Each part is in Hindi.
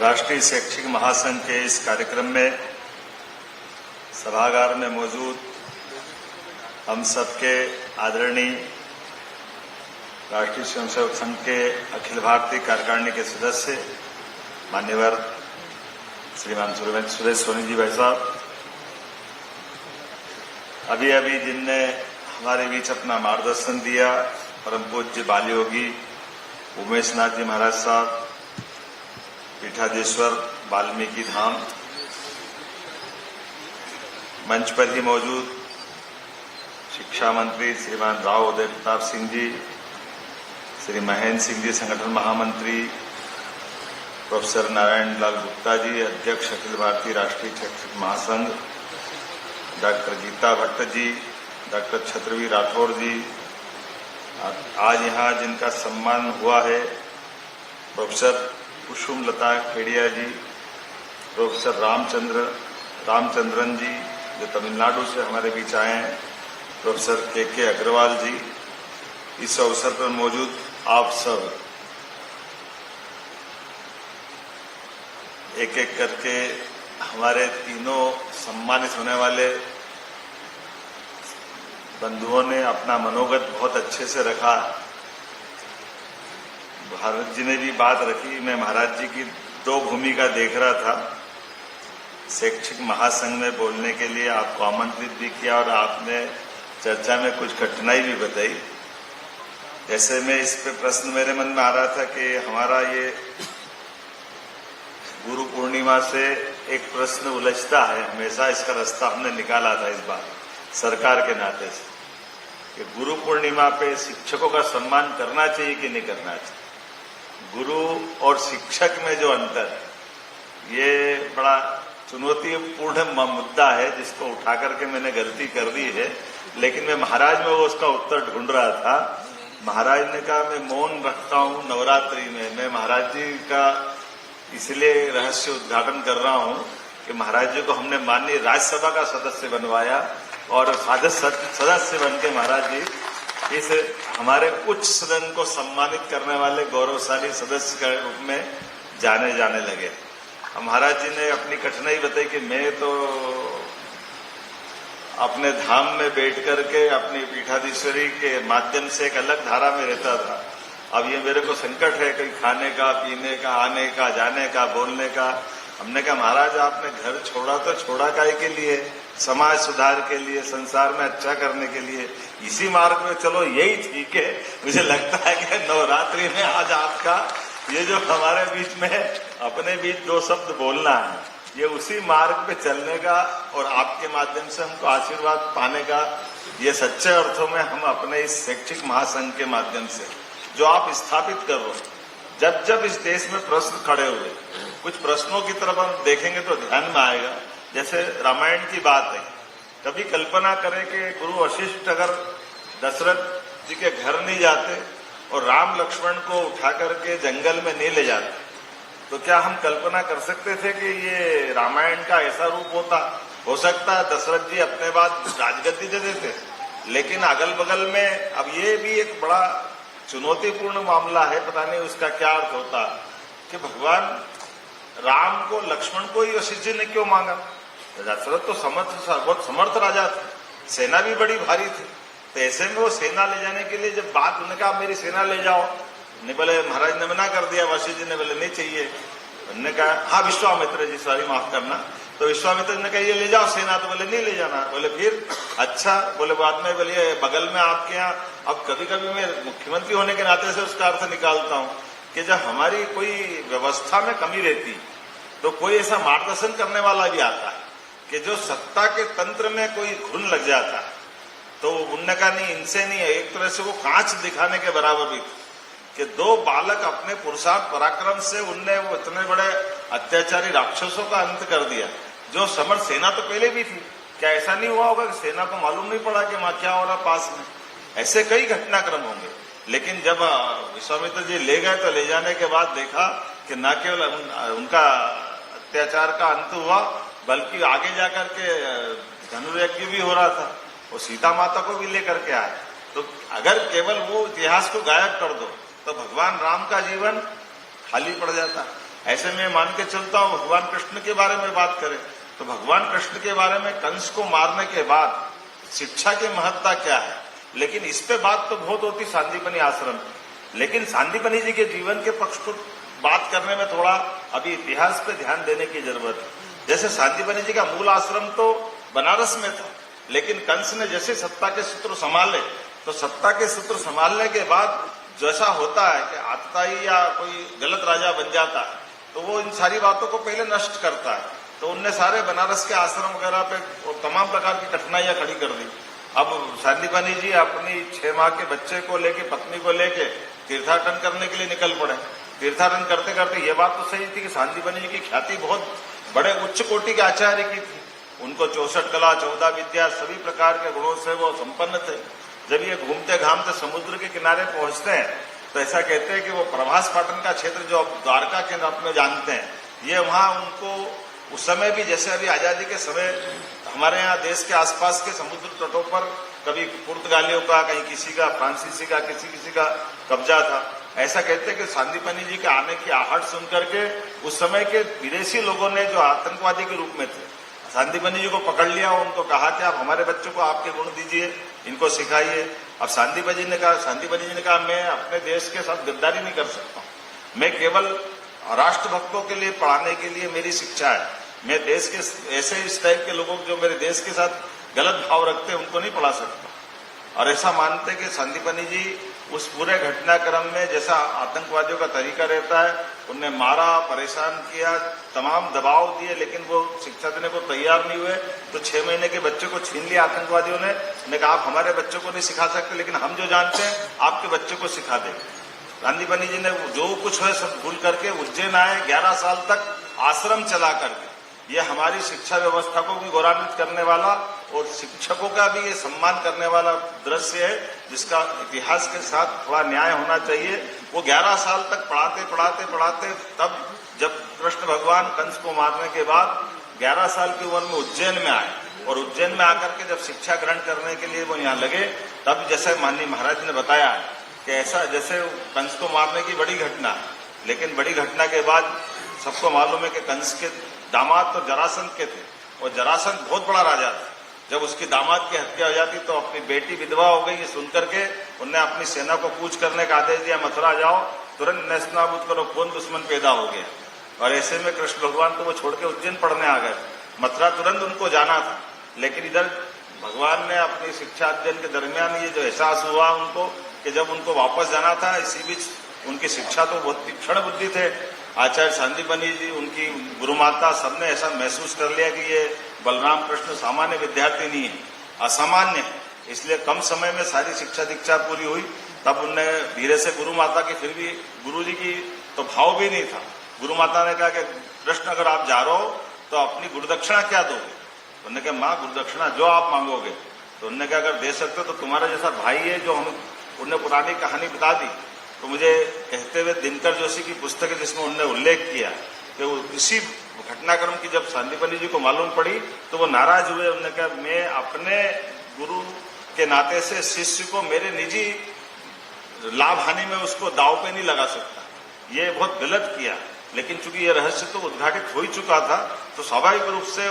राष्ट्रीय शैक्षिक महासंघ के इस कार्यक्रम में सभागार में मौजूद हम सबके आदरणीय राष्ट्रीय स्वयंसेवक संघ के अखिल भारतीय कार्यकारिणी के सदस्य मान्यवर श्रीमान सुरेश सोनी जी भाई साहब, अभी जिनने हमारे बीच अपना मार्गदर्शन दिया, परम पूज्य बाल योगी उमेश नाथ जी महाराज साहब, पीठाधीश्वर वाल्मीकि धाम, मंच पर ही मौजूद शिक्षा मंत्री श्रीमान राव उदय प्रताप सिंह जी, श्री महेंद्र सिंह जी संगठन महामंत्री, प्रोफेसर नारायण लाल गुप्ता जी अध्यक्ष अखिल भारतीय राष्ट्रीय शैक्षिक महासंघ, डॉक्टर गीता भट्ट जी, डॉक्टर छत्रवीर राठौर जी, आज यहाँ जिनका सम्मान हुआ है प्रोफेसर कुसुम लता खेड़िया जी, प्रोफेसर रामचंद्रन जी जो तमिलनाडु से हमारे बीच आए हैं, प्रोफेसर के अग्रवाल जी, इस अवसर पर मौजूद आप सब एक एक करके हमारे तीनों सम्मानित होने वाले बंधुओं ने अपना मनोगत बहुत अच्छे से रखा। भारत जी ने भी बात रखी, मैं महाराज जी की दो भूमिका देख रहा था। शैक्षिक महासंघ में बोलने के लिए आपको आमंत्रित भी किया और आपने चर्चा में कुछ कठिनाई भी बताई। जैसे मैं इस पे प्रश्न मेरे मन में आ रहा था कि हमारा ये गुरु पूर्णिमा से एक प्रश्न उलझता है, हमेशा इसका रास्ता हमने निकाला था इस बार सरकार के नाते से कि गुरु पूर्णिमा पे शिक्षकों का सम्मान करना चाहिए कि नहीं करना चाहिए। गुरु और शिक्षक में जो अंतर है ये बड़ा चुनौतीपूर्ण मुद्दा है जिसको उठा करके मैंने गलती कर दी है, लेकिन मैं महाराज में वो उसका उत्तर ढूंढ रहा था। महाराज ने कहा मैं मौन रखता हूं नवरात्रि में। मैं महाराज जी का इसलिए रहस्य उद्घाटन कर रहा हूं कि महाराज जी को हमने माननीय राज्यसभा का सदस्य बनवाया और सदस्य बन के महाराज जी इस हमारे उच्च सदन को सम्मानित करने वाले गौरवशाली सदस्य के रूप में जाने लगे। महाराज जी ने अपनी कठिनाई बताई कि मैं तो अपने धाम में बैठ करके अपनी पीठाधीश्वरी के माध्यम से एक अलग धारा में रहता था। अब ये मेरे को संकट है कहीं खाने का, पीने का, आने का, जाने का, बोलने का। हमने कहा महाराज आपने घर छोड़ा तो छोड़ा काहे के लिए? समाज सुधार के लिए, संसार में अच्छा करने के लिए। इसी मार्ग में चलो यही ठीक है। मुझे लगता है कि नवरात्रि में आज आपका ये जो हमारे बीच में अपने बीच दो शब्द बोलना है, ये उसी मार्ग पे चलने का और आपके माध्यम से हमको आशीर्वाद पाने का, ये सच्चे अर्थों में हम अपने इस शैक्षिक महासंघ के माध्यम से जो आप स्थापित कर रहे हो। जब इस देश में प्रश्न खड़े हुए, कुछ प्रश्नों की तरफ हम देखेंगे तो ध्यान में आएगा। जैसे रामायण की बात है, कभी कल्पना करें कि गुरु वशिष्ठ अगर दशरथ जी के घर नहीं जाते और राम लक्ष्मण को उठा करके जंगल में नहीं ले जाते, तो क्या हम कल्पना कर सकते थे कि ये रामायण का ऐसा रूप होता? हो सकता है दशरथ जी अपने बाद राजगद्दी दे देते, लेकिन अगल बगल में अब ये भी एक बड़ा चुनौतीपूर्ण मामला है। पता नहीं उसका क्या अर्थ होता कि भगवान राम को लक्ष्मण को ही वशिष्ठ जी ने क्यों मांगा? दशरथ तो बहुत समर्थ राजा थे, सेना भी बड़ी भारी थी, तो ऐसे में वो सेना ले जाने के लिए जब बात उन्होंने कहा मेरी सेना ले जाओ, नहीं बोले महाराज ने मना कर दिया, वशिष्ठ जी ने बोले नहीं चाहिए। उन्होंने कहा हाँ विश्वामित्र जी, सॉरी माफ करना, तो विश्वामित्र ने कहा ये ले जाओ सेना, तो बोले नहीं ले जाना। बोले फिर अच्छा, बोले बाद में बोलिए बगल में आपके यहाँ। अब कभी कभी मैं मुख्यमंत्री होने के नाते से उसका अर्थ निकालता हूँ कि जब हमारी कोई व्यवस्था में कमी रहती तो कोई ऐसा मार्गदर्शन करने वाला भी आता है कि जो सत्ता के तंत्र में कोई घुन लग जाता है, तो उनने कहा नहीं इनसे नहीं है। एक तरह से वो कांच दिखाने के बराबर भी कि दो बालक अपने पुरुषार्थ पराक्रम से उनने वो इतने बड़े अत्याचारी राक्षसों का अंत कर दिया। जो समर्थ सेना तो पहले भी थी, क्या ऐसा नहीं हुआ होगा कि सेना को मालूम नहीं पड़ा कि वहां क्या हो रहा पास में? ऐसे कई घटनाक्रम होंगे। लेकिन जब विश्वामित्र जी ले गए तो ले जाने के बाद देखा कि न केवल उनका अत्याचार का अंत हुआ, बल्कि आगे जाकर के धनुर्यज्ञ भी हो रहा था, वो सीता माता को भी लेकर के आए। तो अगर केवल वो इतिहास को गायब कर दो तो भगवान राम का जीवन खाली पड़ जाता। ऐसे में मान के चलता हूं भगवान कृष्ण के बारे में बात करें तो भगवान कृष्ण के बारे में कंस को मारने के बाद शिक्षा की महत्ता क्या है, लेकिन इस पे बात तो बहुत होती सांदीपनी आश्रम, लेकिन सांदीपनी जी के जीवन के पक्ष को बात करने में थोड़ा अभी इतिहास पे ध्यान देने की जरूरत है। जैसे सांदीपनी जी का मूल आश्रम तो बनारस में था, लेकिन कंस ने जैसे सत्ता के सूत्र संभाले तो सत्ता के सूत्र संभालने के बाद जैसा होता है कि आतताई या कोई गलत राजा बन जाता है तो वो इन सारी बातों को पहले नष्ट करता है। तो उनने सारे बनारस के आश्रम वगैरह पे तमाम प्रकार की कठिनाइयां खड़ी कर दी। अब सांदीपनी जी अपनी 6 माह के बच्चे को लेके, पत्नी को लेके तीर्थाटन करने के लिए निकल पड़े। तीर्थाटन करते करते ये बात तो सही थी कि सांदीपनी जी की ख्याति बहुत बड़े उच्च कोटि के आचार्य की थी। उनको 64 कला 14 विद्या सभी प्रकार के गुणों से वो संपन्न थे। जब ये घूमते घामते समुद्र के किनारे पहुंचते हैं तो ऐसा कहते हैं कि वो प्रभास पाटन का क्षेत्र जो द्वारका के नाम में जानते हैं, ये वहां उनको उस समय भी जैसे अभी आजादी के समय हमारे यहाँ देश के आसपास के समुद्र तटों पर कभी पुर्तगालियों का, कहीं किसी का, फ्रांसीसी का, किसी का कब्जा था। ऐसा कहते हैं कि सांदीपनी जी के आने की आहट सुन करके उस समय के विदेशी लोगों ने जो आतंकवादी के रूप में थे सांदीपनी जी को पकड़ लिया, उनको कहा कि आप हमारे बच्चों को आपके गुण दीजिए, इनको सिखाइए। अब सांदीपनी जी ने कहा मैं अपने देश के साथ गद्दारी नहीं कर सकता, मैं केवल राष्ट्रभक्तों के लिए पढ़ाने के लिए मेरी शिक्षा है। मैं देश के ऐसे इस टाइप के लोगों जो मेरे देश के साथ गलत भाव रखते हैं उनको नहीं पढ़ा सकता। और ऐसा मानते कि सांदीपनी जी उस पूरे घटनाक्रम में जैसा आतंकवादियों का तरीका रहता है, उन्हें मारा, परेशान किया, तमाम दबाव दिए, लेकिन वो शिक्षा देने को तैयार नहीं हुए। तो 6 महीने के बच्चे को छीन लिया आतंकवादियों ने कहा आप हमारे बच्चों को नहीं सिखा सकते, लेकिन हम जो जानते हैं आपके बच्चों को सिखा देंगे। सांदीपनी जी ने जो कुछ है सब भूल करके उज्जैन आए, 11 साल तक आश्रम चला करके। ये हमारी शिक्षा व्यवस्था को भी गौरवान्वित करने वाला और शिक्षकों का भी ये सम्मान करने वाला दृश्य है, जिसका इतिहास के साथ थोड़ा न्याय होना चाहिए। वो 11 साल तक पढ़ाते तब जब कृष्ण भगवान कंस को मारने के बाद 11 साल की उम्र में उज्जैन में आए और उज्जैन में आकर के जब शिक्षा ग्रहण करने के लिए वो यहाँ लगे, तब जैसे माननीय महाराज जी ने बताया कि ऐसा जैसे कंस को मारने की बड़ी घटना है, लेकिन बड़ी घटना के बाद सबको मालूम है कि कंस के दामाद तो जरासंध के थे और जरासंध बहुत बड़ा राजा था। जब उसकी दामाद की हत्या हो जाती तो अपनी बेटी विधवा हो गई, ये सुनकर के उनने अपनी सेना को कूच करने का आदेश दिया, मथुरा जाओ, तुरंत नेस्तनाबूद करो, कौन दुश्मन पैदा हो गया। और ऐसे में कृष्ण भगवान तो वो छोड़ के उज्जैन पढ़ने आ गए। मथुरा तुरंत उनको जाना था, लेकिन इधर भगवान ने अपनी शिक्षा अध्ययन के दरमियान ये जो एहसास हुआ उनको कि जब उनको वापस जाना था, इसी बीच उनकी शिक्षा तो बहुत तीक्ष्ण बुद्धि थे। आचार्य सांदीपनी जी, उनकी गुरुमाता, सबने ऐसा महसूस कर लिया कि ये बलराम कृष्ण सामान्य विद्यार्थी नहीं है, असामान्य है। इसलिए कम समय में सारी शिक्षा दीक्षा पूरी हुई। तब उनने धीरे से गुरुमाता की, फिर भी गुरुजी की तो भाव भी नहीं था। गुरुमाता ने कहा कि कृष्ण अगर आप जा रहे हो तो अपनी गुरुदक्षिणा क्या दोगे? उन्होंने कहा माँ गुरुदक्षिणा जो आप मांगोगे। तो उन्होंने कहा अगर दे सकते हो तो तुम्हारा जैसा भाई है जो हम, उन्हें पुरानी कहानी बता दी। तो मुझे कहते हुए दिनकर जोशी की पुस्तक है जिसमें उन्होंने उल्लेख किया कि वो इसी घटनाक्रम की जब सांदीपनी जी को मालूम पड़ी तो वो नाराज हुए। उन्होंने कहा मैं अपने गुरु के नाते से शिष्य को मेरे निजी लाभ हानि में उसको दाव पे नहीं लगा सकता, ये बहुत गलत किया। लेकिन चूंकि ये रहस्य तो उद्घाटित हो ही चुका था, तो स्वाभाविक रूप से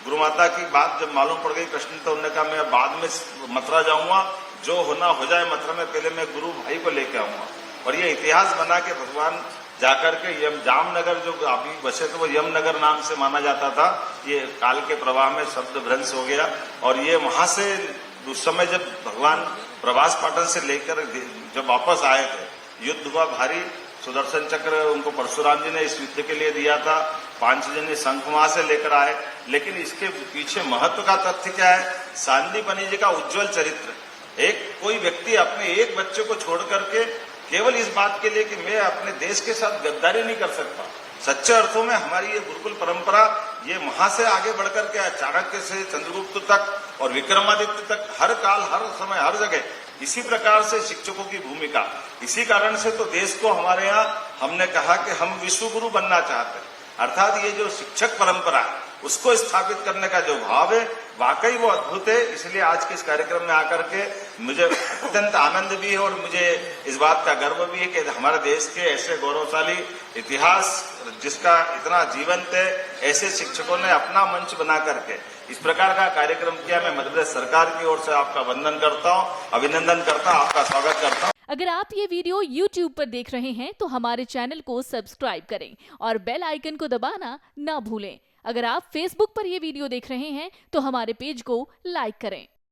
गुरुमाता की बात जब मालूम पड़ गई कृष्ण, तो उन्होंने कहा मैं बाद में मथुरा जाऊंगा, जो होना हो जाए मथुरा में, पहले मैं गुरु भाई को लेके आऊंगा। और ये इतिहास बना के भगवान जाकर के जामनगर जो अभी बसे थे वो यमनगर नाम से माना जाता था। ये काल के प्रवाह में शब्द भ्रंश हो गया और ये वहां से उस समय जब भगवान प्रभास पाटन से लेकर जब वापस आए थे, युद्ध हुआ भारी। सुदर्शन चक्र उनको परशुराम जी ने इस युद्ध के लिए दिया था, पांचजन्य शंख वहां से लेकर आए। लेकिन इसके पीछे महत्व का तथ्य क्या है? सांदीपनी जी का उज्जवल चरित्र। एक कोई व्यक्ति अपने एक बच्चे को छोड़ करके केवल इस बात के लिए कि मैं अपने देश के साथ गद्दारी नहीं कर सकता। सच्चे अर्थों में हमारी ये गुरुकुल परंपरा ये वहां से आगे बढ़कर के चाणक्य से चंद्रगुप्त तक और विक्रमादित्य तक हर काल, हर समय, हर जगह इसी प्रकार से शिक्षकों की भूमिका। इसी कारण से तो देश को हमारे यहाँ हमने कहा कि हम विश्व गुरु बनना चाहते हैं। अर्थात ये जो शिक्षक परंपरा है उसको स्थापित करने का जो भाव है वाकई वो अद्भुत है। इसलिए आज के इस कार्यक्रम में आकर के मुझे अत्यंत आनंद भी है और मुझे इस बात का गर्व भी है कि हमारे देश के ऐसे गौरवशाली इतिहास जिसका इतना जीवंत है, ऐसे शिक्षकों ने अपना मंच बना करके इस प्रकार का कार्यक्रम किया। मैं मध्य प्रदेश सरकार की ओर से आपका वंदन करता हूं, अभिनंदन करता हूं, आपका स्वागत करता हूं। अगर आप ये वीडियो YouTube पर देख रहे हैं तो हमारे चैनल को सब्सक्राइब करें और बेल आइकन को दबाना ना भूलें। अगर आप Facebook पर ये वीडियो देख रहे हैं तो हमारे पेज को लाइक करें।